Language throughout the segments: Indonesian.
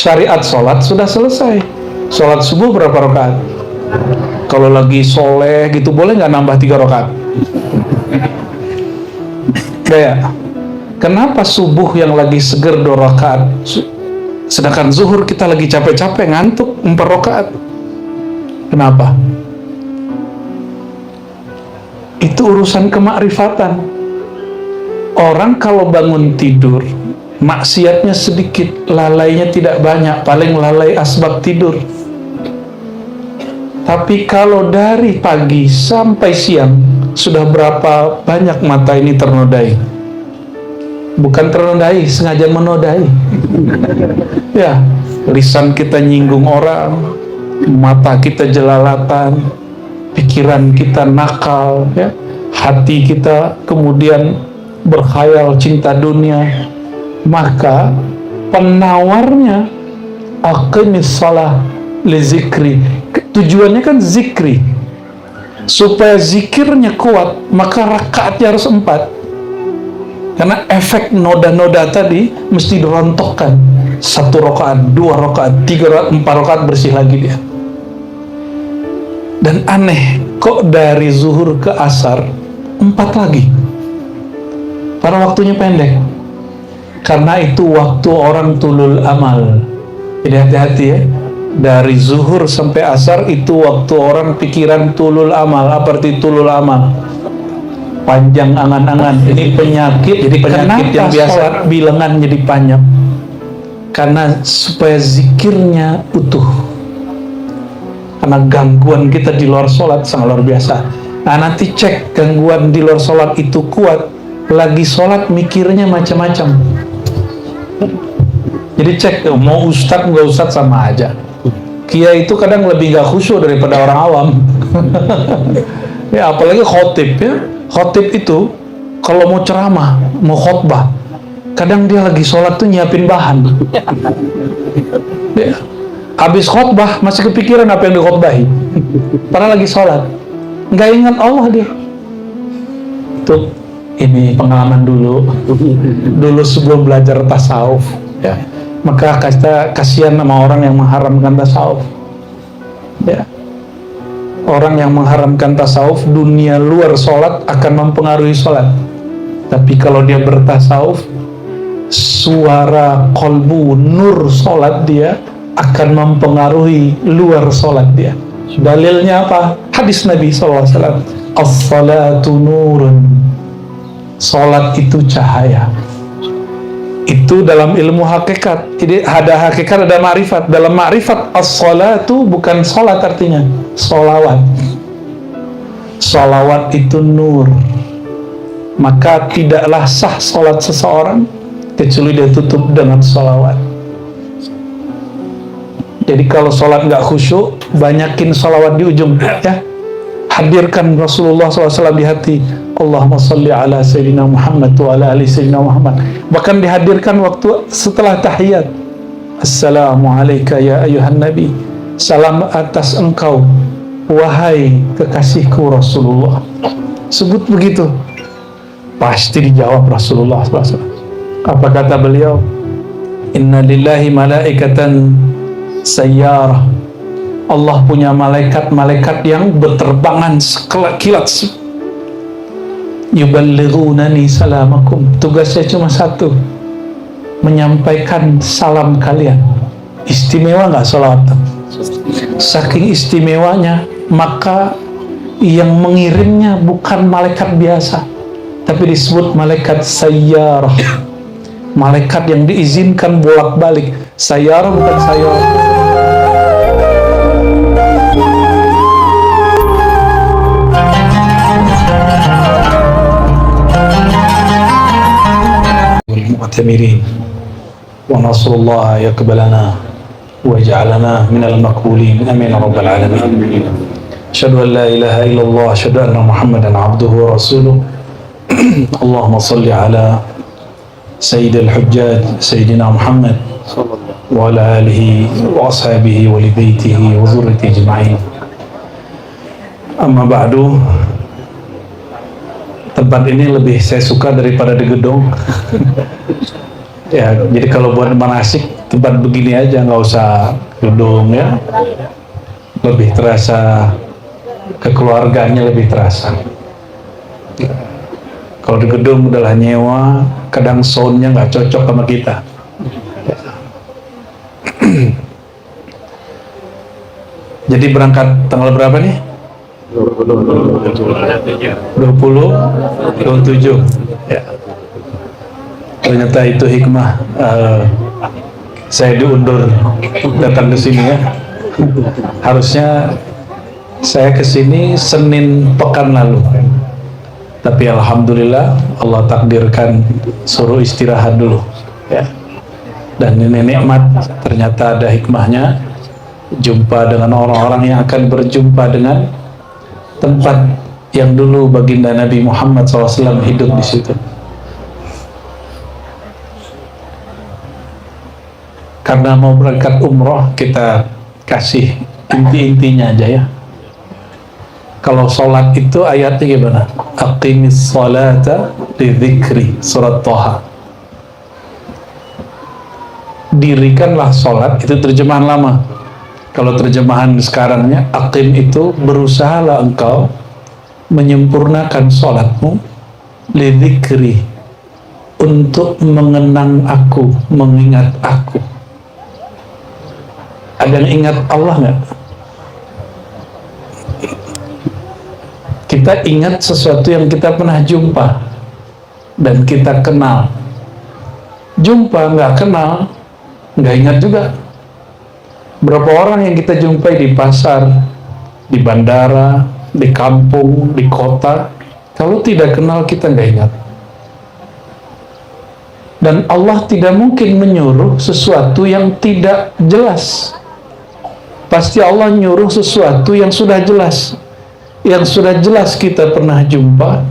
syariat sholat sudah selesai. Sholat subuh berapa rakaat? Kalau lagi soleh gitu boleh nggak nambah 3 rakaat? Kayak kenapa subuh yang lagi seger 2 rakaat, sedangkan zuhur kita lagi capek-capek ngantuk 4 rakaat? Kenapa? Itu urusan kemakrifatan. Orang kalau bangun tidur maksiatnya sedikit, lalainya tidak banyak, paling lalai asbab tidur. Tapi kalau dari pagi sampai siang, sudah berapa banyak mata ini ternodai? Bukan ternodai, sengaja menodai. Ya, lisan kita nyinggung orang, mata kita jelalatan, pikiran kita nakal, ya, hati kita kemudian berkhayal cinta dunia. Maka penawarnya aqimis shalah li zikri, tujuannya kan zikri, supaya zikirnya kuat, maka rakaatnya harus 4, karena efek noda-noda tadi mesti dirontokkan. 1 rakaat, 2 rakaat, 3 rakaat, 4 rakaat bersih lagi dia. Dan aneh, kok dari zuhur ke asar 4 lagi, karena waktunya pendek. Karena itu waktu orang tulul amal. Jadi hati-hati ya, dari zuhur sampai asar itu waktu orang pikiran tulul amal. Apa arti tulul amal? Panjang angan-angan. Ini penyakit. Jadi penyakit yang biasa bilangan jadi panjang. Karena supaya zikirnya utuh. Karena gangguan kita di luar sholat sangat luar biasa. Nah, nanti cek gangguan di luar sholat itu kuat, lagi sholat mikirnya macam-macam. Jadi cek, mau ustadz nggak ustadz sama aja. Kiai itu kadang lebih gak khusyuk daripada orang awam. Ya, apalagi khotib ya. Khotib itu kalau mau ceramah, mau khotbah, kadang dia lagi sholat tuh nyiapin bahan. Ya. Habis khotbah masih kepikiran apa yang dikhotbahi. Padahal lagi sholat, nggak ingat Allah dia. Itu ini pengalaman dulu sebelum belajar tasawuf. Ya. Maka kasihan sama orang yang mengharamkan tasawuf. Ya. Orang yang mengharamkan tasawuf, dunia luar sholat akan mempengaruhi sholat. Tapi kalau dia bertasawuf, suara kolbu, nur sholat dia akan mempengaruhi luar sholat dia. Dalilnya apa? Hadis Nabi SAW, as-salatu nurun, sholat itu cahaya. Itu dalam ilmu hakikat. Jadi ada hakikat, ada ma'rifat. Dalam ma'rifat, as-salatu bukan sholat artinya, sholawat. Sholawat itu nur. Maka tidaklah sah sholat seseorang kecuali dia tutup dengan sholawat. Jadi kalau sholat nggak khusyuk, banyakin sholawat di ujung, ya. Hadirkan Rasulullah SAW di hati. Allahumma salli ala Sayyidina Muhammad wa ala ali Sayyidina Muhammad. Bahkan dihadirkan waktu setelah tahiyat. Assalamualaikum ya ayuhan Nabi. Salam atas engkau, wahai kekasihku Rasulullah. Sebut begitu. Pasti dijawab Rasulullah SAW. Apa kata beliau? Inna lillahi malaikatan sayyarah. Allah punya malaikat-malaikat yang berterbangan sekilat. Yuballighunani salamakum. Tugasnya cuma satu, menyampaikan salam kalian. Istimewa nggak salawat? Saking istimewanya, maka yang mengirimnya bukan malaikat biasa, tapi disebut malaikat sayyarah. Malaikat yang diizinkan bolak-balik. Sayyarah bukan sayyarah. والمعتمرين ونصر الله يقبلنا ويجعلنا من المقبولين آمين رب العالمين. أشهد أن لا إله إلا الله أشهد أن محمدا عبده ورسوله. اللهم صل على سيد الحجاج سيدنا محمد وعلى آله وأصحابه ولبيته وذريته أجمعين. أما بعد, tempat ini lebih saya suka daripada di gedung. Ya, jadi kalau buat manasik tempat begini aja, nggak usah gedung ya, lebih terasa, kekeluargaannya lebih terasa. Kalau di gedung udahlah nyewa, kadang soundnya nggak cocok sama kita. Jadi berangkat tanggal berapa nih? 27 ya. Ternyata itu hikmah saya diundur datang ke sini ya. Harusnya saya ke sini Senin pekan lalu, tapi alhamdulillah Allah takdirkan suruh istirahat dulu ya. Dan ini nikmat, ternyata ada hikmahnya, jumpa dengan orang-orang yang akan berjumpa dengan tempat yang dulu baginda Nabi Muhammad SAW hidup di situ. Karena mau berangkat umroh, kita kasih inti-intinya aja ya. Kalau sholat itu ayatnya gimana? Aqimis sholata li dzikri, surat Thaha. Dirikanlah sholat, itu terjemahan lama. Kalau terjemahan sekarangnya, aqim itu berusahalah engkau menyempurnakan sholatmu li dzikri, untuk mengenang aku, mengingat aku. Ada yang ingat Allah nggak? Kita ingat sesuatu yang kita pernah jumpa dan kita kenal. Jumpa nggak kenal, nggak ingat juga. Berapa orang yang kita jumpai di pasar, di bandara, di kampung, di kota, kalau tidak kenal kita nggak ingat. Dan Allah tidak mungkin menyuruh sesuatu yang tidak jelas. Pasti Allah nyuruh sesuatu yang sudah jelas. Yang sudah jelas kita pernah jumpa,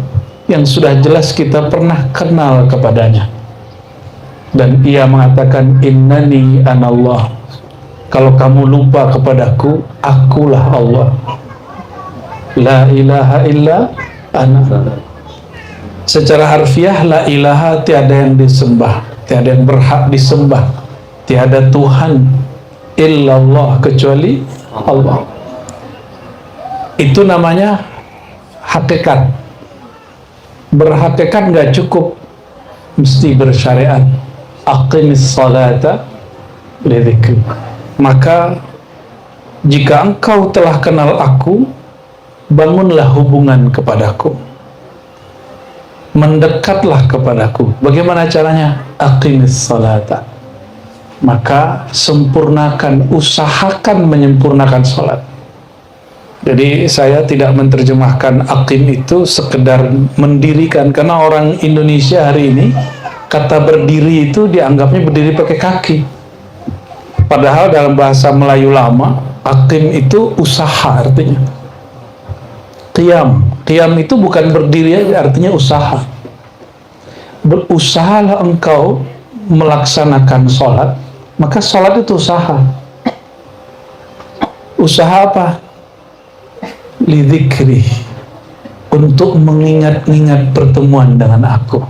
yang sudah jelas kita pernah kenal kepadanya. Dan ia mengatakan, innani anallah. Kalau kamu lupa kepadaku, akulah Allah. La ilaha illa ana. Secara harfiah, la ilaha, tiada yang disembah, tiada yang berhak disembah, tiada Tuhan illallah, kecuali Allah. Itu namanya hakikat. Berhakikat nggak cukup, mesti bersyariat. Aqimis salata li dzikri. Maka jika engkau telah kenal aku, bangunlah hubungan kepadaku, mendekatlah kepadaku. Bagaimana caranya? Aqimis salata. Maka sempurnakan, usahakan menyempurnakan salat. Jadi saya tidak menerjemahkan aqim itu sekedar mendirikan, karena orang Indonesia hari ini kata berdiri itu dianggapnya berdiri pakai kaki. Padahal dalam bahasa Melayu lama, aqim itu usaha artinya. Qiyam itu bukan berdiri, artinya usaha. Berusahalah engkau melaksanakan sholat, maka sholat itu usaha. Usaha apa? Lidzikri, untuk mengingat-ingat pertemuan dengan aku.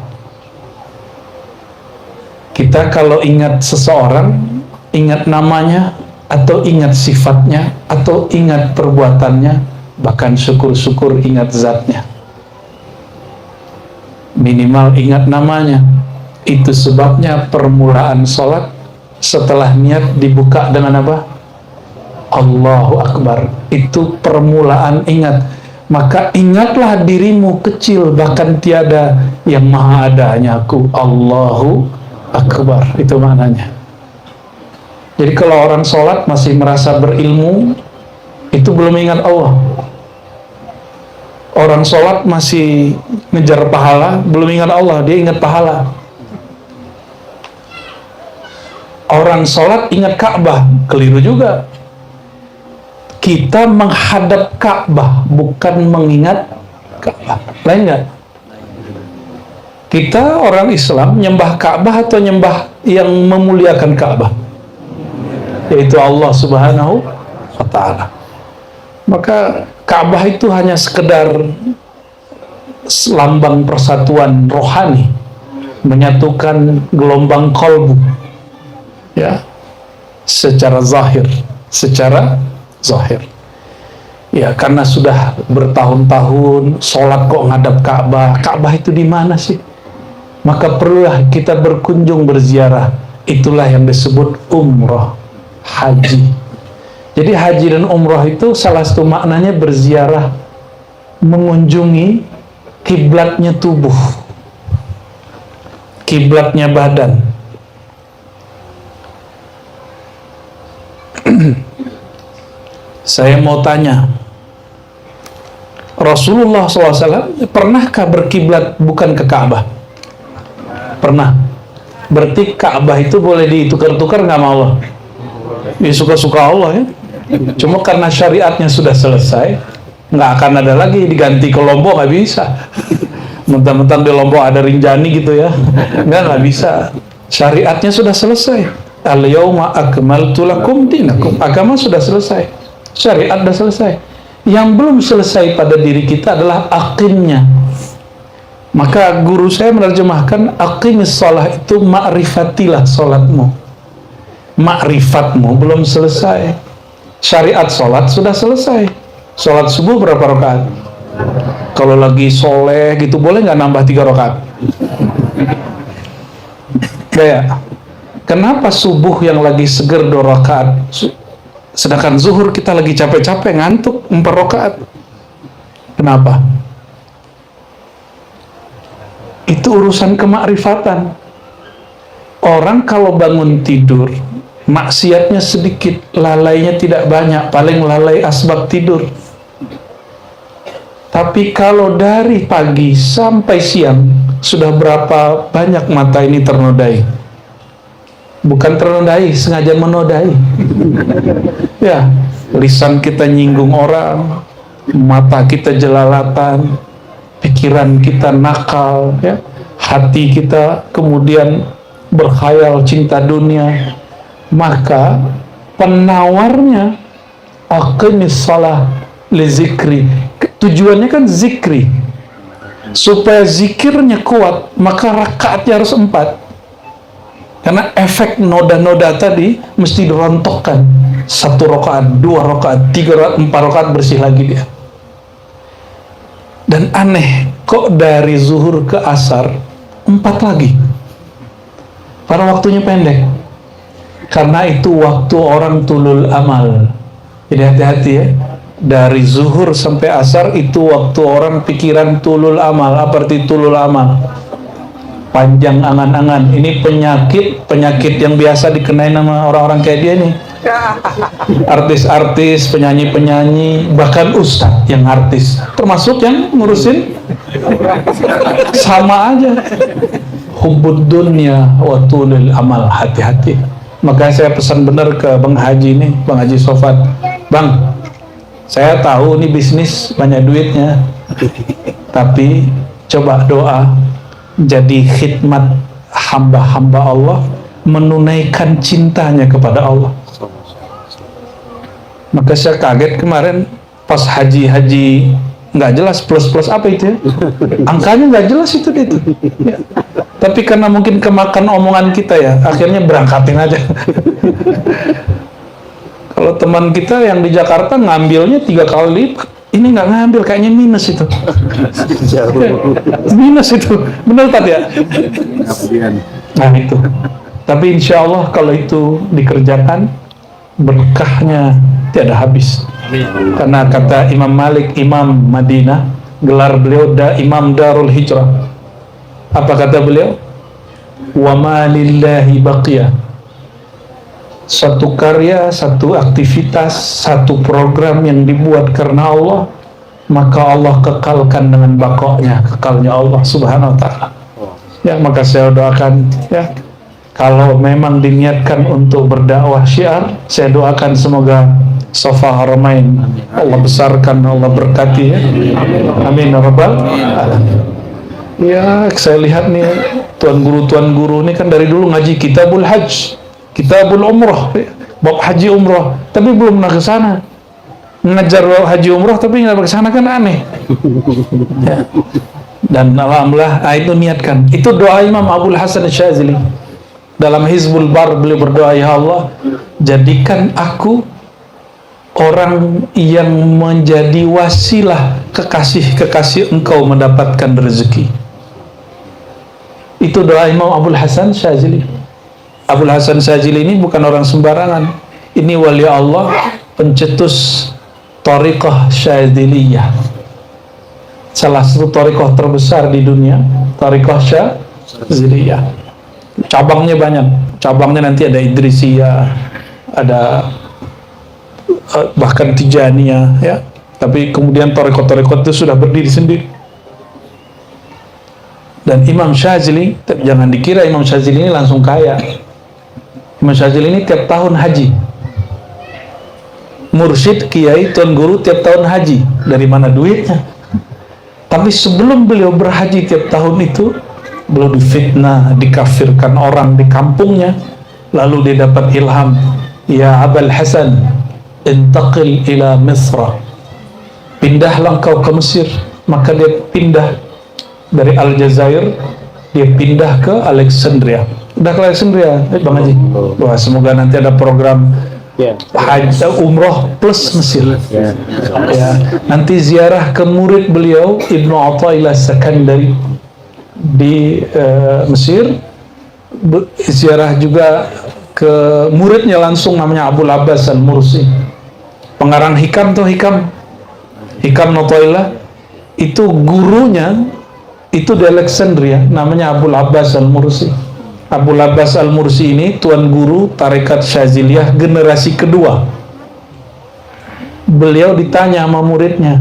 Kita kalau ingat seseorang, ingat namanya, atau ingat sifatnya, atau ingat perbuatannya, bahkan syukur-syukur ingat zatnya. Minimal ingat namanya. Itu sebabnya permulaan sholat setelah niat dibuka dengan apa? Allahu Akbar. Itu permulaan ingat. Maka ingatlah dirimu kecil, bahkan tiada yang maha ada, hanya aku. Allahu Akbar, itu maknanya. Jadi kalau orang sholat masih merasa berilmu, itu belum ingat Allah. Orang sholat masih ngejar pahala, belum ingat Allah, dia ingat pahala. Orang sholat ingat Ka'bah, keliru juga. Kita menghadap Ka'bah, bukan mengingat Ka'bah. Lain nggak? Kita orang Islam nyembah Ka'bah atau nyembah yang memuliakan Ka'bah? Yaitu Allah Subhanahu wa Ta'ala. Maka Ka'bah itu hanya sekedar lambang persatuan rohani, menyatukan gelombang kolbu. Ya, secara zahir, ya, karena sudah bertahun-tahun sholat kok ngadap Ka'bah. Ka'bah itu di mana sih? Maka perlulah kita berkunjung, berziarah. Itulah yang disebut umrah, haji. Jadi haji dan umrah itu salah satu maknanya berziarah, mengunjungi kiblatnya tubuh, kiblatnya badan. Saya mau tanya, Rasulullah SAW pernahkah berkiblat bukan ke Ka'bah? Pernah. Berarti Ka'bah itu boleh ditukar-tukar nggak sama Allah? Ya suka-suka Allah ya. Cuma karena syariatnya sudah selesai, nggak akan ada lagi diganti ke Lombok, nggak bisa. Mentang-mentang di Lombok ada Rinjani gitu ya, nggak bisa. Syariatnya sudah selesai. Al-yawma akmaltu lakum dinakum. Agama sudah selesai, syariat sudah selesai. Yang belum selesai pada diri kita adalah aqimnya. Maka guru saya menerjemahkan aqimis shalah itu ma'rifatilah sholatmu. Ma'rifatmu belum selesai. Syariat sholat sudah selesai. Sholat subuh berapa rakaat? Kalau lagi soleh gitu boleh nggak nambah 3 rakaat? Kayak kenapa subuh yang lagi seger 2 rakaat, sedangkan zuhur kita lagi capek-capek ngantuk 4 rakaat? Kenapa? Itu urusan kemakrifatan. Orang kalau bangun tidur maksiatnya sedikit, lalainya tidak banyak, paling lalai asbab tidur. Tapi kalau dari pagi sampai siang sudah berapa banyak mata ini ternodai? Bukan ternodai, sengaja menodai. Ya, lisan kita nyinggung orang, mata kita jelalatan, pikiran kita nakal, ya, hati kita kemudian berkhayal cinta dunia. Maka penawarnya aqimis shalah li zikri, tujuannya kan zikri, supaya zikirnya kuat, maka rakaatnya harus 4, karena efek noda-noda tadi mesti dirontokkan. 1 rakaat, 2 rakaat, 3 rakaat, 4 rakaat bersih lagi dia. Dan aneh, kok dari zuhur ke asar 4 lagi, karena waktunya pendek. Karena itu waktu orang tulul amal. Jadi hati-hati ya. Dari zuhur sampai asar itu waktu orang pikiran tulul amal. Apa arti tulul amal? Panjang angan-angan. Ini penyakit yang biasa dikenain sama orang-orang kayak dia nih. Artis-artis, penyanyi-penyanyi, bahkan ustadz yang artis, termasuk yang ngurusin, sama aja. Hubbud dunya wa tulul amal. Hati-hati. Maka saya pesan benar ke Bang Haji nih, Bang Haji Sofat. Bang, saya tahu nih bisnis banyak duitnya, tapi coba doa jadi khidmat hamba-hamba Allah, menunaikan cintanya kepada Allah. Maka saya kaget kemarin pas haji nggak jelas plus apa itu ya, angkanya nggak jelas itu ya. Tapi karena mungkin kemakan omongan kita ya, akhirnya berangkatin aja. Kalau teman kita yang di Jakarta ngambilnya 3 kali lipat, ini nggak ngambil, kayaknya minus itu. Minus itu, benar tak ya? Nah itu. Tapi insya Allah kalau itu dikerjakan, berkahnya tiada habis. Karena kata Imam Malik, Imam Madinah, gelar beliau Imam Darul Hijrah. Apa kata beliau? Wa ma lillahi baqiyah. Satu karya, satu aktivitas, satu program yang dibuat karena Allah, maka Allah kekalkan dengan bakoknya, kekalnya Allah Subhanahu wa ta'ala. Ya, maka saya doakan ya, kalau memang diniatkan untuk berdakwah syiar, saya doakan semoga Safa Haramain Allah besarkan, Allah berkati ya. Amin ya rabbal alamin. Ya, saya lihat nih tuan guru ini kan dari dulu ngaji Kitabul Hajj, Kitabul Umrah, bab haji umrah, tapi belum pernah ke sana. Ngajar bab haji umrah tapi nggak ke sana kan aneh. Ya. Dan alhamdulillah itu niatkan. Itu doa Imam Abul Hasan Syazili. Dalam Hizbul Bar beliau berdoa, ya Allah, jadikan aku orang yang menjadi wasilah kekasih-kekasih Engkau mendapatkan rezeki. Itu doa Imam Abul Hasan Syazili. Abul Hasan Syazili ini bukan orang sembarangan. Ini wali Allah, pencetus Thariqah Syadziliyah, salah satu thariqah terbesar di dunia, Thariqah Syadziliyah. Cabangnya banyak. Cabangnya nanti ada Idrisiyah, ada bahkan Tijaniyah, ya. Tapi kemudian thariqah-thariqah itu sudah berdiri sendiri. Dan Imam Syazili, jangan dikira Imam Syazili ini langsung kaya. Imam Syazili ini tiap tahun haji. Mursyid, kiai, tuan guru tiap tahun haji. Dari mana duitnya? Tapi sebelum beliau berhaji tiap tahun itu, beliau difitnah, dikafirkan orang di kampungnya. Lalu dia dapat ilham, ya Abul Hasan, intaqil ila Misra, pindahlah engkau ke Mesir. Maka dia pindah dari Aljazair, dia pindah ke Alexandria. Udah ke Alexandria, Bang Haji. Wah, semoga nanti ada program haji umroh plus Mesir. Ya, nanti ziarah ke murid beliau Ibnu Athaillah Sakandari di Mesir. Ziarah juga ke muridnya langsung, namanya Abul Abbas Al-Mursi, pengarang Hikam tuh, Hikam Athaillah. Itu gurunya itu di Alexandria, namanya Abul Abbas Al-Mursi. Abul Abbas Al-Mursi ini tuan guru Tarekat Syaziliyah generasi kedua. Beliau ditanya sama muridnya,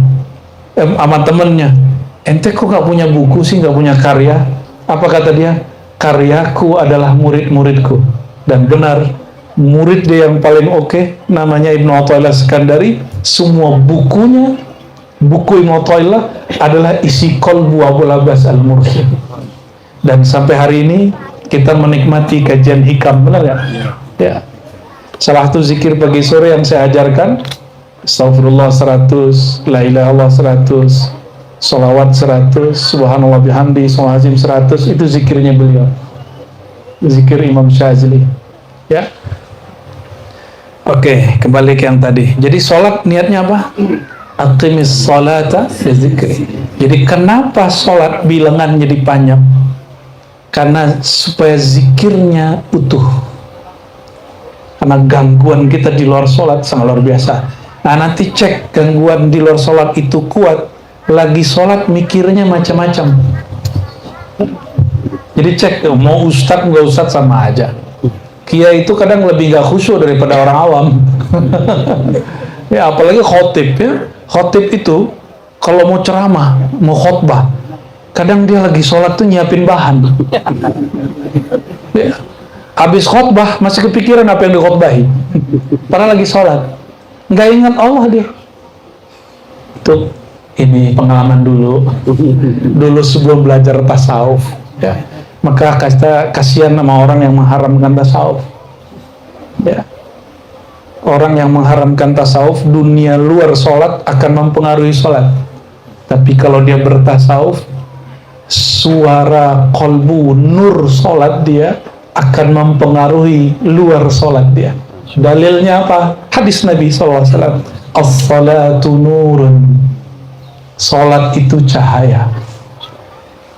sama temennya, ente kok gak punya buku sih, gak punya karya? Apa kata dia? Karyaku adalah murid-muridku. Dan benar, murid dia yang paling oke, namanya Ibnu Athaillah Sakandari. Semua bukunya, buku Ibnu Athaillah adalah isi qalbu Abul Abbas Al-Mursi. Dan sampai hari ini kita menikmati kajian hikam, benar ya? Ya. Salah satu zikir pagi sore yang saya ajarkan, Astaghfirullah 100, La ilaha illallah 100, Salawat 100, Subhanallah bihamdi, Subhanazim 100. Itu zikirnya beliau, zikir Imam Syazili. Ya. Oke, kembali ke yang tadi. Jadi sholat niatnya apa? Aqimis sholata fi zikri. Jadi kenapa sholat bilangannya dipanjang? Karena supaya zikirnya utuh. Karena gangguan kita di luar sholat sangat luar biasa. Nah, nanti cek gangguan di luar sholat itu kuat, lagi sholat mikirnya macam-macam. Jadi cek, mau ustadz nggak ustadz sama aja. Kiai itu kadang lebih gak khusyuk daripada orang awam. Ya, apalagi khotib ya. Khotib itu kalau mau ceramah, mau khotbah, kadang dia lagi sholat tuh nyiapin bahan. Ya. Habis khotbah masih kepikiran apa yang dikhotbahi. Padahal lagi sholat, nggak ingat Allah dia. Itu ini pengalaman dulu. Dulu sebelum belajar tasawuf, ya. Maka kasihan sama orang yang mengharamkan tasawuf. Ya. Orang yang mengharamkan tasawuf, dunia luar sholat akan mempengaruhi sholat. Tapi kalau dia bertasawuf, suara kolbu, nur sholat dia akan mempengaruhi luar sholat dia. Dalilnya apa? Hadis Nabi SAW, as-salatu nurun, sholat itu cahaya.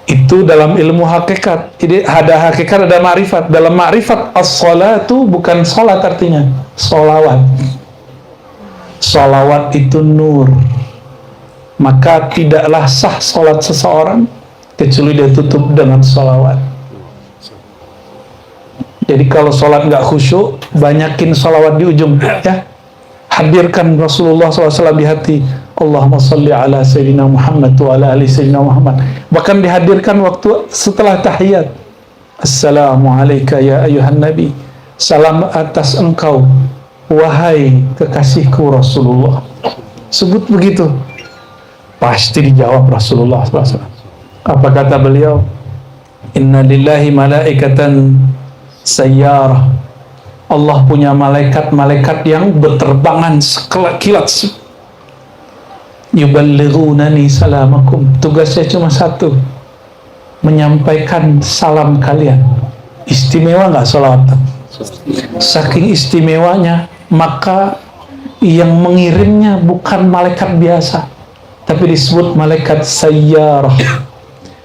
Itu dalam ilmu hakikat. Jadi ada hakikat, ada ma'rifat. Dalam ma'rifat, as-salatu bukan sholat artinya, sholawat. Sholawat itu nur. Maka tidaklah sah sholat seseorang kecuali dia tutup dengan sholawat. Jadi kalau sholat nggak khusyuk, banyakin sholawat di ujung, ya. Hadirkan Rasulullah SAW di hati. Allahumma salli ala Sayyidina Muhammad wa ala ali Sayyidina Muhammad. Bahkan dihadirkan waktu setelah tahiyat. Assalamualaikum ya ayuhan Nabi. Salam atas engkau, wahai kekasihku Rasulullah. Sebut begitu. Pasti dijawab Rasulullah SAW. Apa kata beliau? Inna lillahi malaikatan sayyarah. Allah punya malaikat-malaikat yang berterbangan sekilat. Yuballighunani salamakum. Tugasnya cuma satu, menyampaikan salam kalian. Istimewa nggak sholawat? Saking istimewanya, maka yang mengirimnya bukan malaikat biasa, tapi disebut malaikat sayyarah.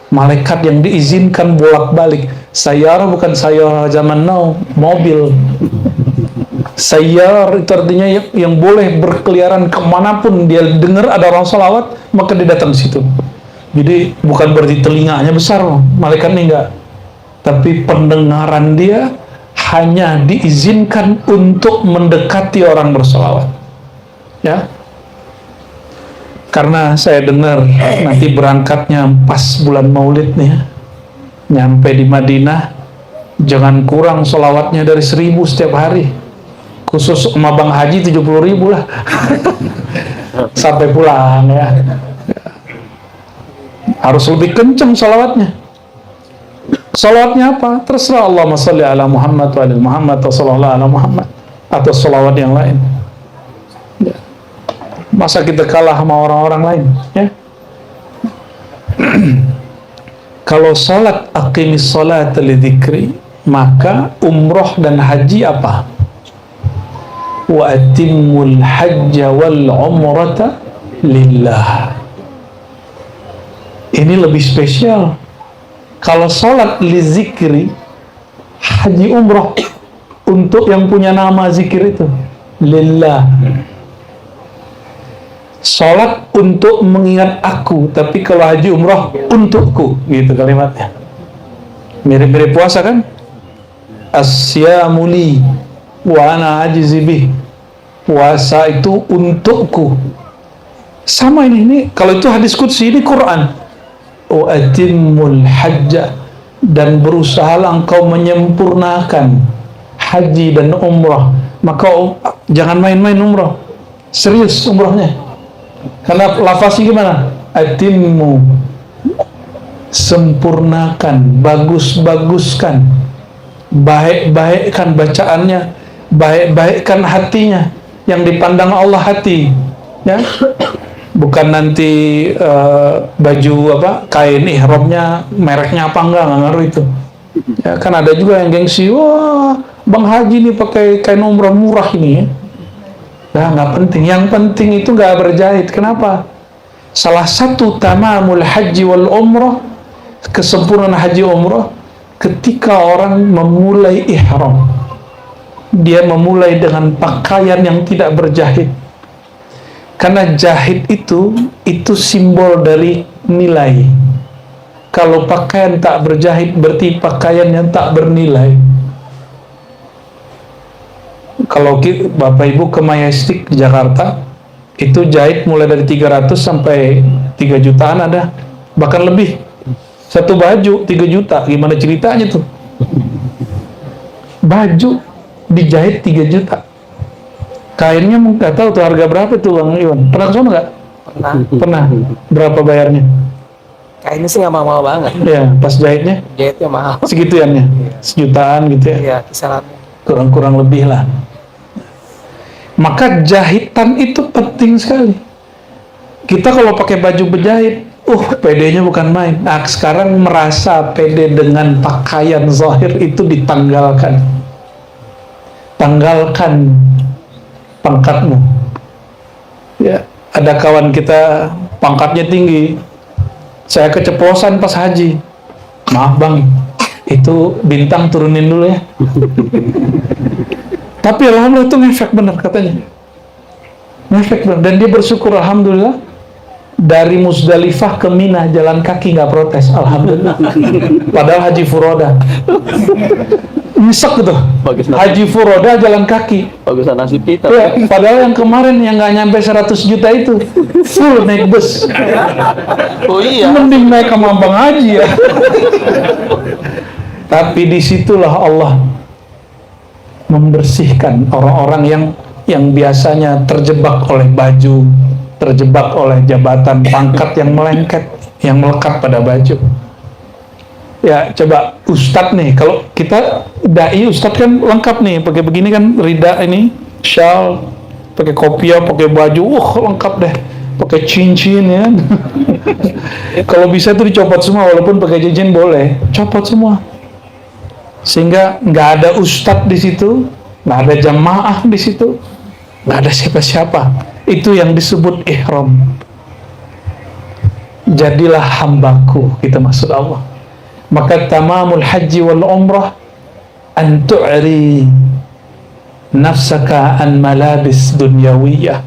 Malaikat yang diizinkan bolak-balik. Sayyarah bukan sayyarah zaman now, mobil. Sayyar itu artinya yang boleh berkeliaran kemanapun dia dengar ada orang sholawat, maka dia datang ke situ. Jadi bukan berarti telinganya besar, malaikat ini enggak. Tapi pendengaran dia hanya diizinkan untuk mendekati orang bersolawat. Ya, karena saya dengar nanti berangkatnya pas bulan Maulid nih, nyampe di Madinah jangan kurang solawatnya dari 1.000 setiap hari. Khusus sama Bang Haji 70.000 lah sampai pulang ya. Harus lebih kenceng solawatnya. Salawatnya apa? Terserah, Allahumma sholli ala Muhammad wa ala Muhammad wa sallallahu ala Muhammad, atau salawat yang lain. Ya. Masa kita kalah sama orang-orang lain? Ya. Kalau salat aqimis salat li dzikri, maka umroh dan haji apa? Wa atimmul hajja wal umrata lillah. Ini lebih spesial. Kalau sholat li zikri, haji umroh untuk yang punya nama zikir itu lillah. Sholat untuk mengingat aku, tapi kalau haji umroh untukku, gitu kalimatnya. Mirip-mirip puasa kan? Asyamu li wa ana ajizi bih. Puasa itu untukku. Sama ini kalau itu hadis qudsi, ini Quran. Wa atimmul hajja, dan berusahalah engkau menyempurnakan haji dan umrah. Maka jangan main-main umrah, serius umrahnya. Karena lafaznya gimana? Atimmu, sempurnakan, bagus-baguskan, baik-baikkan bacaannya, baik-baikkan hatinya. Yang dipandang Allah hati, ya. Bukan nanti baju apa, kain ihramnya mereknya apa enggak ngaruh itu. Ya, kan ada juga yang gengsi, wah Bang Haji nih pakai kain umrah murah ini ya. Nah, nggak penting. Yang penting itu nggak berjahit. Kenapa? Salah satu tamamul haji wal umrah, kesempurnaan haji umrah, ketika orang memulai ihram, dia memulai dengan pakaian yang tidak berjahit. Karena jahit itu simbol dari nilai. Kalau pakaian tak berjahit berarti pakaian yang tak bernilai. Kalau Bapak Ibu ke Majestic di Jakarta, itu jahit mulai dari 300 sampai 3 jutaan ada, bahkan lebih. Satu baju 3 juta, gimana ceritanya tuh? Baju dijahit 3 juta. Kainnya nggak tahu tuh harga berapa tuh Bang Iwan. Pernah kesana nggak? Pernah. Berapa bayarnya? Kainnya sih nggak mahal banget. Ya, pas jahitnya? Jahitnya mahal. Segituannya? Sejutaan gitu ya? Iya, kisarannya. Kurang-kurang lebih lah. Maka jahitan itu penting sekali. Kita kalau pakai baju berjahit, pedenya bukan main. Nah, sekarang merasa pede dengan pakaian zahir itu ditanggalkan. Tanggalkan pangkatmu. Ya, ada kawan kita pangkatnya tinggi. Saya keceplosan pas haji. Maaf Bang, itu bintang turunin dulu ya. Tapi alhamdulillah itu ngefek benar katanya. Ngefek benar. Dan dia bersyukur alhamdulillah dari Musdalifah ke Mina jalan kaki nggak protes, alhamdulillah. Padahal haji furoda. Nyesek gitu. Haji furoda jalan kaki. Bagusan nasib kita. Ya, padahal yang kemarin yang nggak nyampe 100 juta itu full naik bus. Oh iya. Mending naik sama Bang Haji ya. Tapi disitulah Allah membersihkan orang-orang yang biasanya terjebak oleh baju, terjebak oleh jabatan, pangkat yang melengket, yang melekat pada baju. Ya coba Ustadz nih, kalau kita dai Ustadz kan lengkap nih, pakai begini kan, rida ini, shawl, pakai kopiah, pakai baju, lengkap deh, pakai cincin ya. Kalau bisa tuh dicopot semua, walaupun pakai cincin boleh, copot semua. Sehingga nggak ada ustadz di situ, nggak ada jamaah di situ, nggak ada siapa-siapa. Itu yang disebut ihram. Jadilah hambaku, kita maksud Allah. Maka tamamul haji wal umrah an tu'ri nafsaka an malabis dunyawiyah.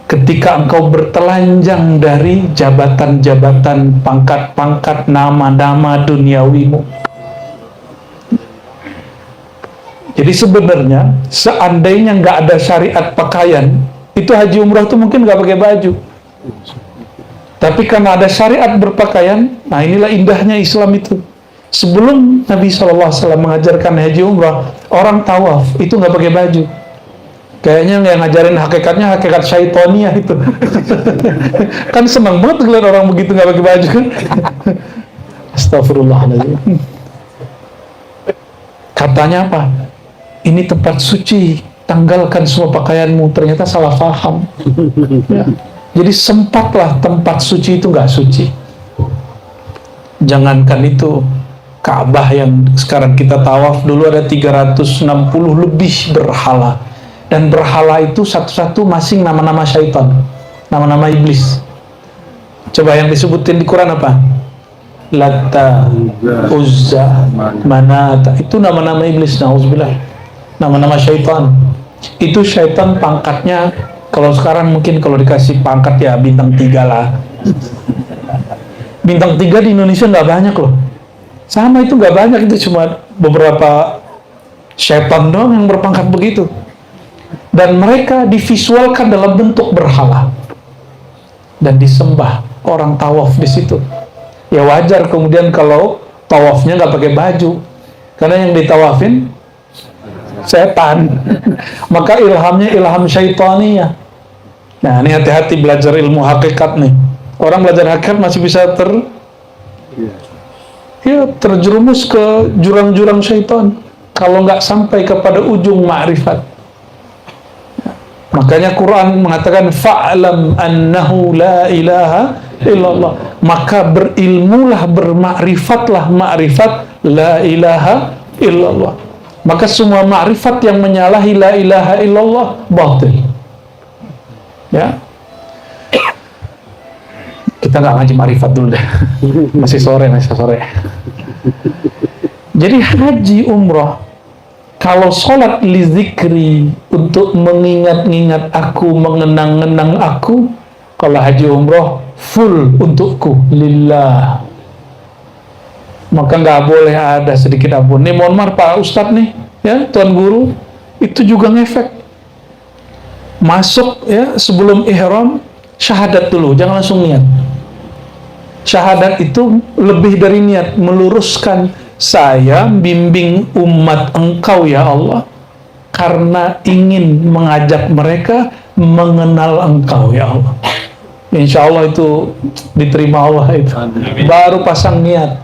Ketika engkau bertelanjang dari jabatan-jabatan, pangkat-pangkat, nama-nama duniawimu. Jadi sebenarnya seandainya nggak ada syariat pakaian, itu haji umrah itu mungkin nggak pakai baju. Tapi karena ada syariat berpakaian, nah inilah indahnya Islam itu. Sebelum Nabi SAW mengajarkan haji umrah, orang tawaf itu nggak pakai baju. Kayaknya yang ngajarin hakikatnya hakikat syaitoniyah itu. Kan senang banget ngeliat orang begitu nggak pakai baju kan. Astagfirullahaladzim. Katanya apa? Ini tempat suci, tanggalkan semua pakaianmu. Ternyata salah paham. Ya. Jadi sempatlah tempat suci itu nggak suci. Jangankan itu, Ka'bah yang sekarang kita tawaf, dulu ada 360 lebih berhala. Dan berhala itu satu-satu masing nama-nama syaitan, nama-nama iblis. Coba yang disebutin di Quran apa? Latta, Uzza, Manata. Itu nama-nama iblis, na'udzubillah. Nama-nama syaitan. Itu syaitan pangkatnya, kalau sekarang mungkin kalau dikasih pangkat ya bintang 3 lah. Bintang 3 di Indonesia nggak banyak loh. Sama itu nggak banyak, itu cuma beberapa syaitan doang yang berpangkat begitu. Dan mereka divisualkan dalam bentuk berhala dan disembah, orang tawaf di situ. Ya wajar kemudian kalau tawafnya nggak pakai baju, karena yang ditawafin setan. Maka ilhamnya ilham syaitaniyah. Nah ini hati-hati belajar ilmu hakikat nih. Orang belajar hakikat masih bisa terjerumus ke jurang-jurang syaitan kalau nggak sampai kepada ujung ma'rifat. Makanya Quran mengatakan fa'lam annahu la ilaha illallah. Maka berilmulah, bermakrifatlah ma'rifat la ilaha illallah. Maka semua ma'rifat yang menyalahi la ilaha illallah batil. Ya. Kita nggak ngaji ma'rifat dulu deh. Masih sore. Jadi haji umrah, kalau sholat li zikri, untuk mengingat-ingat aku, mengenang-enang aku. Kalau haji umrah full untukku, lillah. Maka nggak boleh ada sedikit ampun. Nih mohon maaf Pak Ustadz nih, ya Tuan Guru, itu juga ngefek. Masuk ya sebelum ihram, syahadat dulu, jangan langsung niat. Syahadat itu lebih dari niat, meluruskan, saya bimbing umat engkau ya Allah karena ingin mengajak mereka mengenal engkau ya Allah. Insya Allah itu diterima Allah itu. Baru pasang niat.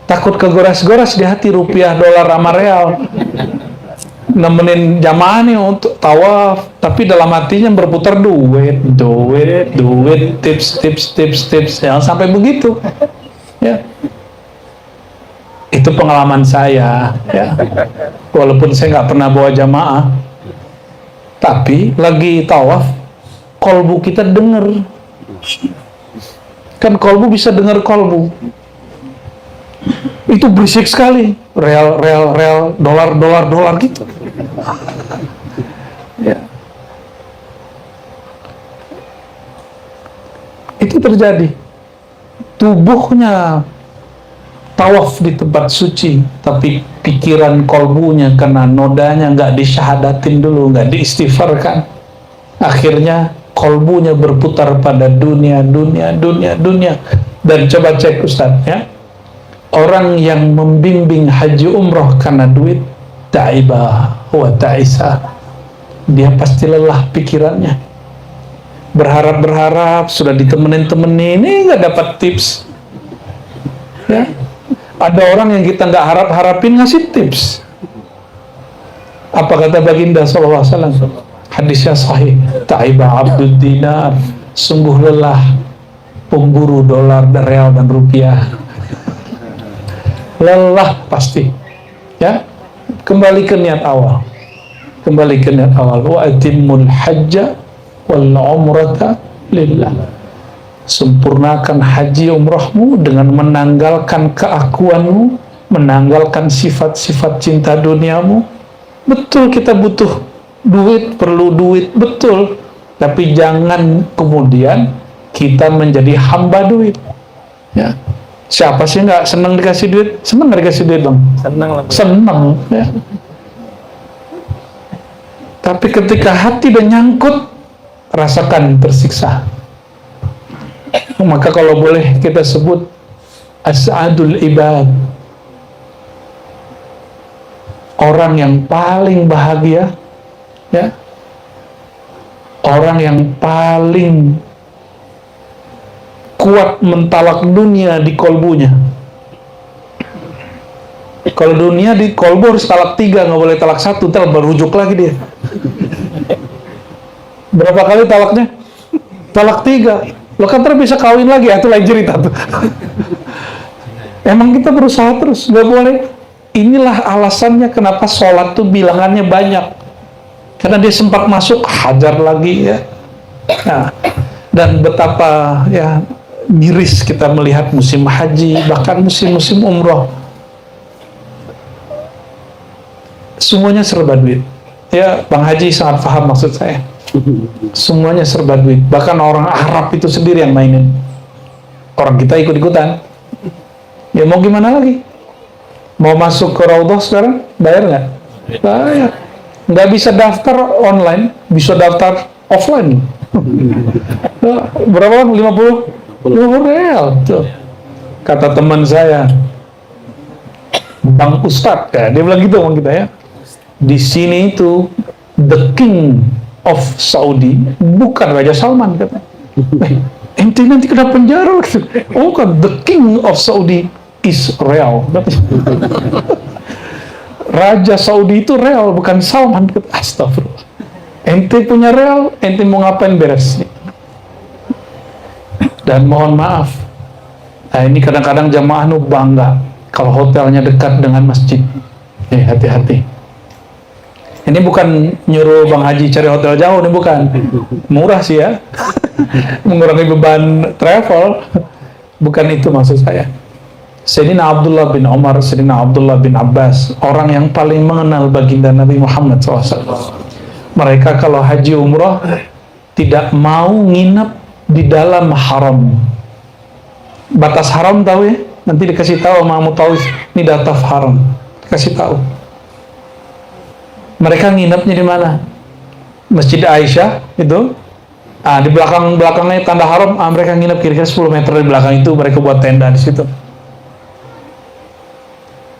Takut kegoras-goras di hati, rupiah, dolar, sama real. Nemenin jamaah nih untuk tawaf, tapi dalam hatinya berputar duit, tips, jangan sampai begitu. Ya. Itu pengalaman saya, ya. Walaupun saya nggak pernah bawa jamaah, tapi lagi tawaf, kolbu kita denger. Kan kolbu bisa dengar kolbu. Itu berisik sekali, real, dolar gitu. Ya. Itu terjadi. Tubuhnya tawaf di tempat suci, tapi pikiran kolbunya karena nodanya nggak disyahadatin dulu, nggak diistighfarkan. Akhirnya kolbunya berputar pada dunia. Dan coba cek Ustaz ya. Orang yang membimbing haji umroh karena duit, ta'ibah wa ta'isa, dia pasti lelah pikirannya. Berharap sudah ditemenin ini nggak dapat tips. Ya, ada orang yang kita nggak harapin ngasih tips. Apa kata baginda sallallahu alaihi wasallam? Hadisnya sahih. Ta'ibah abdud dinar, sungguh lelah pemburu dolar, real dan rupiah. lelah pasti. Ya, kembali ke niat awal. Kembali ke niat awal. Wa atimmul hajja wal umrata lillah. Sempurnakan haji umrahmu dengan menanggalkan keakuanmu, menanggalkan sifat-sifat cinta duniamu. Betul kita butuh duit, perlu duit, betul. Tapi jangan kemudian kita menjadi hamba duit. Ya. Siapa sih nggak senang dikasih duit? Senang nggak dikasih duit, Bang? Senang lah. Senang. Ya. Tapi ketika hati dan nyangkut, rasakan tersiksa. Maka kalau boleh kita sebut as'adul ibad, orang yang paling bahagia, ya, orang yang paling kuat mentalak dunia di kolbunya. Kalau dunia di kolbu harus talak 3, nggak boleh talak 1, ntar berujuk lagi dia. Berapa kali talaknya? Talak 3. Lo kan ntar bisa kawin lagi, itu lain cerita tuh. Emang kita berusaha terus, nggak boleh. Inilah alasannya kenapa sholat tuh bilangannya banyak. Karena dia sempat masuk, hajar lagi ya. Nah, dan betapa ya miris kita melihat musim haji, bahkan musim-musim umroh. Semuanya serba duit. Ya, Bang Haji sangat paham maksud saya. Semuanya serba duit. Bahkan orang Arab itu sendiri yang mainin. Orang kita ikut-ikutan. Ya mau gimana lagi? Mau masuk ke Raudhah sekarang? Bayar nggak? Bayar. Nggak bisa daftar online, bisa daftar offline. Berapa bang? 50 real. Tuh. Kata teman saya, Bang Ustadz, ya, dia bilang gitu sama kita ya. Di sini itu the king of Saudi bukan Raja Salman, kata. Ente nanti kena penjara. Oh kan, the king of Saudi is real. Raja Saudi itu real, bukan Salman. Astagfirullah. Ente punya real, ente mau ngapain beres? Dan mohon maaf, nah ini kadang-kadang jamaah nu bangga kalau hotelnya dekat dengan masjid. Hati-hati. Ini bukan nyuruh Bang Haji cari hotel jauh, ini bukan. Murah sih ya. Mengurangi beban travel. Bukan itu maksud saya. Sayyidina Abdullah bin Umar, Sayyidina Abdullah bin Abbas, orang yang paling mengenal baginda Nabi Muhammad SAW. Mereka kalau haji umrah tidak mau nginep di dalam haram. Batas haram tahu ya? Nanti dikasih tahu sama Mutawif, ini dataf haram. Kasih tahu. Mereka nginepnya di mana? Masjid Aisyah itu. Di belakangnya tanda haram. Mereka nginep kira-kira 10 meter di belakang itu, mereka buat tenda di situ.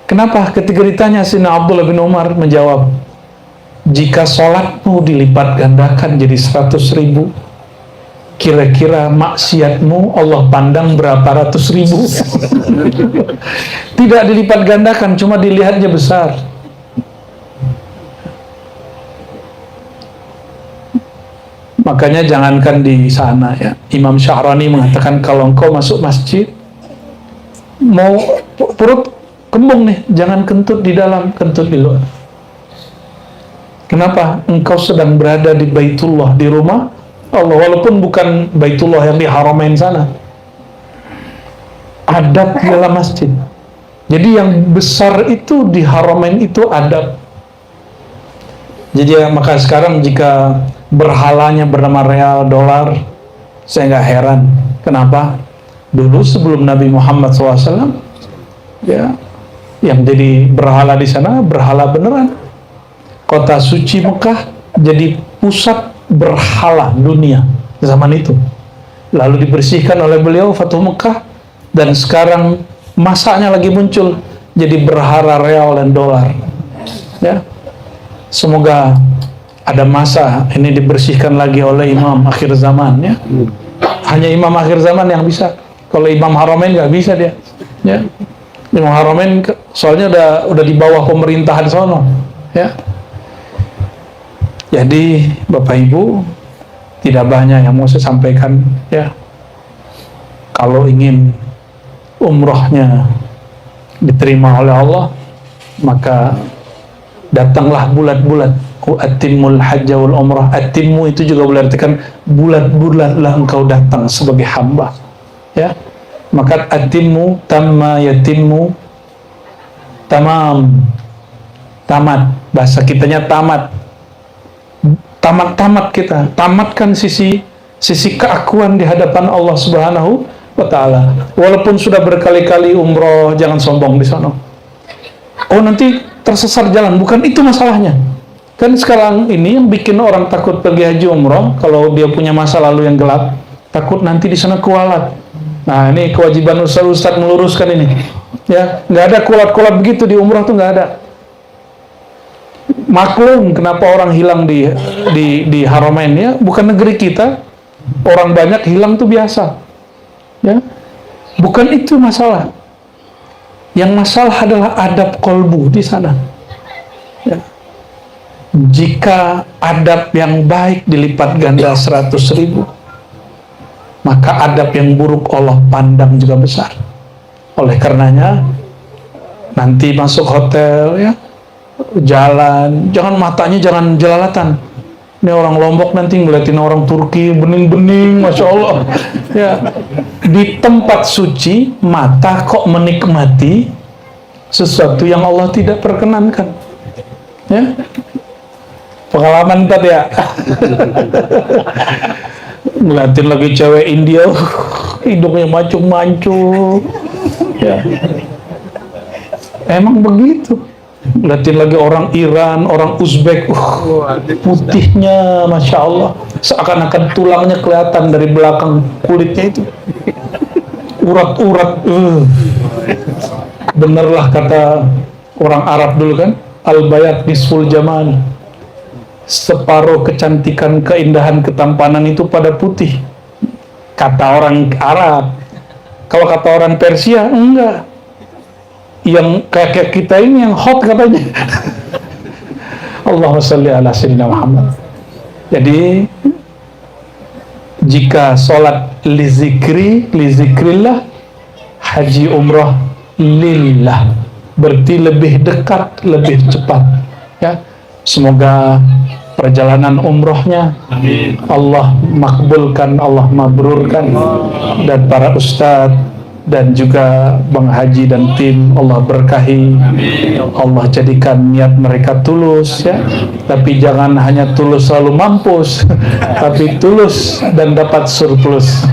Kenapa? Ketika ditanya, Sayyidina Abdullah bin Umar menjawab, jika sholatmu dilipat gandakan jadi 100.000, kira-kira maksiatmu Allah pandang berapa ratus ribu. Tidak dilipat gandakan, cuma dilihatnya besar. Makanya jangankan di sana ya. Imam Syahrani mengatakan kalau engkau masuk masjid mau perut kembung nih, jangan kentut di dalam, kentut di luar. Kenapa? Engkau sedang berada di Baitullah, di rumah Allah, walaupun bukan Baitullah yang di Haramain sana. Adab dalam masjid. Jadi yang besar itu di Haramain itu adab. Jadi maka sekarang jika berhalanya bernama real, dolar, saya nggak heran. Kenapa? Dulu sebelum Nabi Muhammad SAW, ya, yang jadi berhala di sana berhala beneran. Kota suci Mekah jadi pusat berhala dunia zaman itu. Lalu dibersihkan oleh beliau Fatuh Mekah, dan sekarang masanya lagi muncul jadi berhala real dan dolar. Ya. Semoga ada masa ini dibersihkan lagi oleh imam akhir zaman ya. Hanya imam akhir zaman yang bisa. Kalau imam Haramain nggak bisa dia. Ya. Imam Haramain soalnya udah di bawah pemerintahan sono. Ya. Jadi Bapak Ibu, tidak banyak yang mau saya sampaikan ya. Kalau ingin umrohnya diterima oleh Allah, maka datanglah bulat-bulat. Atimul hajja wal umrah. Atimmu itu juga boleh artikan bulat-bulatlah engkau datang sebagai hamba, ya. Maka atimmu, tamma yatimmu, tamam, tamat. Bahasa kitanya tamat, tamat kita, tamatkan sisi keakuan di hadapan Allah Subhanahu wa Ta'ala. Walaupun sudah berkali-kali umroh, jangan sombong di sana. Oh, nanti tersesat jalan. Bukan itu masalahnya. Kan sekarang ini yang bikin orang takut pergi haji umroh, kalau dia punya masa lalu yang gelap, takut nanti di sana kualat. Nah, ini kewajiban Ustaz meluruskan ini. Ya, nggak ada kualat-kualat begitu di umroh tuh, nggak ada. Maklum kenapa orang hilang di Haramain, ya, bukan negeri kita. Orang banyak hilang tuh biasa. Ya. Bukan itu masalah. Yang masalah adalah adab kolbu di sana. Ya. Jika adab yang baik dilipat ganda 100.000, maka adab yang buruk Allah pandang juga besar. Oleh karenanya, nanti masuk hotel, ya, jalan, jangan matanya jangan jelalatan. Ini orang Lombok nanti ngeliatin orang Turki bening-bening, Masya Allah. Ya, di tempat suci, mata kok menikmati sesuatu yang Allah tidak perkenankan. Ya, pengalaman tadi, ya. Ngeliatin lagi cewek India, hidungnya mancung-mancung. Ya, emang begitu. Ngeliatin lagi orang Iran, orang Uzbek, putihnya Masya Allah, seakan-akan tulangnya kelihatan dari belakang kulitnya itu, urat-urat. Benerlah kata orang Arab dulu kan, al-bayat nisful jamal, separuh kecantikan, keindahan, ketampanan itu pada putih, kata orang Arab. Kalau kata orang Persia, enggak. Yang kayak kita ini yang hot katanya. Allahumma sholli ala sayyidina Muhammad. Jadi jika sholat lizikrillah, haji umrah lillah, berarti lebih dekat, lebih cepat, ya. Semoga perjalanan umrohnya Allah makbulkan, Allah mabrurkan, dan para ustadz dan juga Bang Haji dan tim Allah berkahi. Allah jadikan niat mereka tulus, ya. Tapi jangan hanya tulus selalu mampus, tapi tulus dan dapat surplus.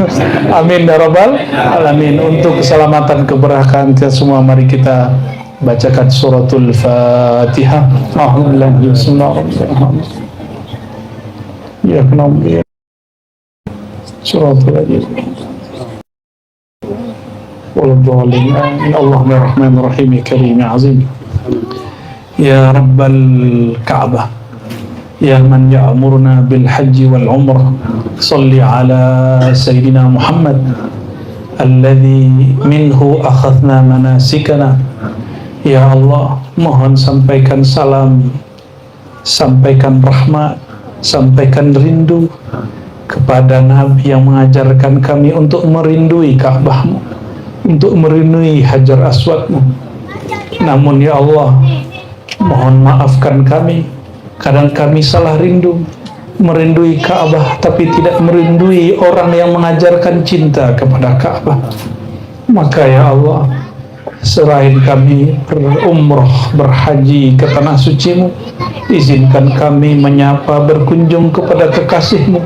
Amin ya rabbal alamin. Untuk keselamatan keberkahan kita semua, mari kita bacakan suratul Fatihah. Alhamdulillah, bismillahirrahmanirrahim. Ya kenapa suratul والضالين آمين. اللهم يا رحمن الرحيم يا كريم يا عظيم يا رب الكعبة، يا من يأمرنا بالحج والعمرة، صل على سيدنا محمد الذي منه أخذنا مناسكنا. Ya Allah, mohon sampaikan salam, sampaikan rahmat, sampaikan rindu kepada Nabi yang mengajarkan kami untuk merindui Ka'bahmu, untuk merindui Hajar Aswadmu. Namun ya Allah, mohon maafkan kami, kadang kami salah rindu, merindui Ka'bah tapi tidak merindui orang yang mengajarkan cinta kepada Ka'bah. Maka ya Allah, serahin kami berumroh, berhaji ke tanah suci-Mu. Izinkan kami menyapa, berkunjung kepada kekasih-Mu,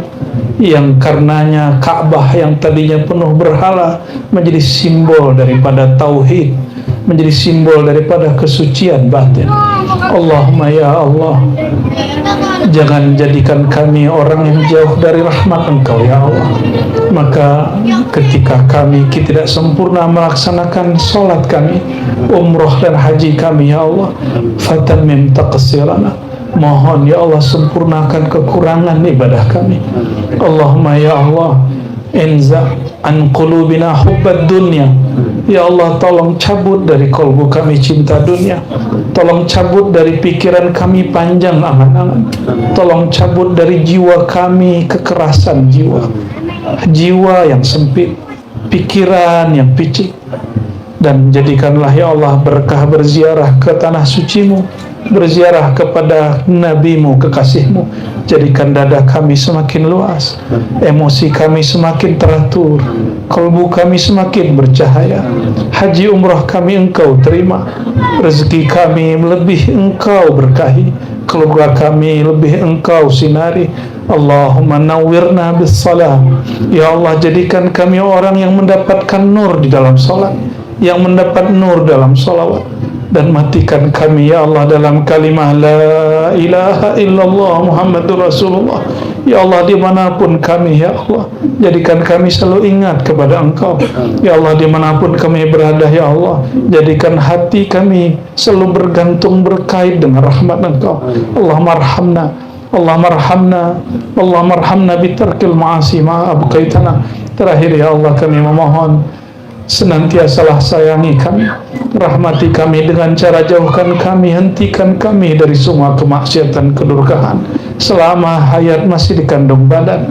yang karenanya Ka'bah yang tadinya penuh berhala menjadi simbol daripada tauhid, menjadi simbol daripada kesucian batin. Allahumma ya Allah, jangan jadikan kami orang yang jauh dari rahmat Engkau ya Allah. Maka ketika kami tidak sempurna melaksanakan sholat kami, umroh dan haji kami ya Allah, fatammim taqsirana, mohon ya Allah sempurnakan kekurangan ibadah kami. Allahumma ya Allah, inza an qulubina hubbad dunya, ya Allah tolong cabut dari kolbu kami cinta dunia, tolong cabut dari pikiran kami panjang angan-angan, tolong cabut dari jiwa kami kekerasan jiwa, jiwa yang sempit, pikiran yang picik. Dan jadikanlah ya Allah berkah berziarah ke tanah suci-Mu, berziarah kepada Nabi-Mu, kekasih-Mu. Jadikan dada kami semakin luas, emosi kami semakin teratur, kalbu kami semakin bercahaya, haji umrah kami Engkau terima, rezeki kami lebih Engkau berkahi, keluarga kami lebih Engkau sinari. Allahumma nawwirna bis salam. Ya Allah, jadikan kami orang yang mendapatkan nur di dalam salat, yang mendapat nur dalam salawat, dan matikan kami ya Allah dalam kalimah la ilaha illallah Muhammadur Rasulullah. Ya Allah, dimanapun kami ya Allah, jadikan kami selalu ingat kepada Engkau. Ya Allah, dimanapun kami berada ya Allah, jadikan hati kami selalu bergantung berkait dengan rahmat Engkau. Allahumma arhamna, Allahumma arhamna, Allahumma arhamna bitarkil ma'asi ma abqaitana. Terakhir ya Allah, kami memohon senantiasalah sayangi kami, rahmati kami dengan cara jauhkan kami, hentikan kami dari semua kemaksiatan, kedurhakaan selama hayat masih dikandung badan.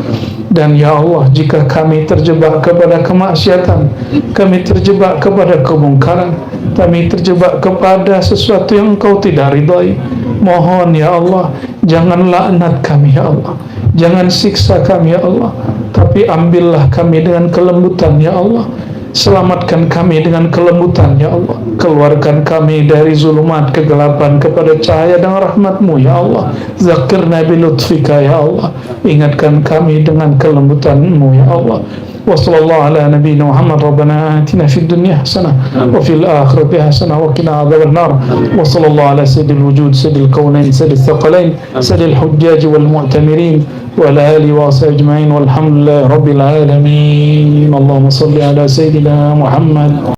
Dan ya Allah, jika kami terjebak kepada kemaksiatan, kami terjebak kepada kemungkaran, kami terjebak kepada sesuatu yang Engkau tidak ridhai, mohon ya Allah, jangan laknat kami ya Allah, jangan siksa kami ya Allah, tapi ambillah kami dengan kelembutan ya Allah. Selamatkan kami dengan kelembutan ya Allah. Keluarkan kami dari zulumat kegelapan kepada cahaya dan rahmat-Mu ya Allah. Zakirna bilutfika ya Allah. Ingatkan kami dengan kelembutan-Mu ya Allah. Wa sallallahu ala nabiyyina Muhammad. Rabbana atina fid dunya hasanah wa fil akhirati hasanah wa qina adzaban nar. Wa sallallahu ala sayyidil wujud sayyidil kaunain sayyidil thaqalain sayyidil hujjaj wal mu'tamirin وعلى آله وصحبه أجمعين والحمد لله رب العالمين. اللهم صل على سيدنا محمد.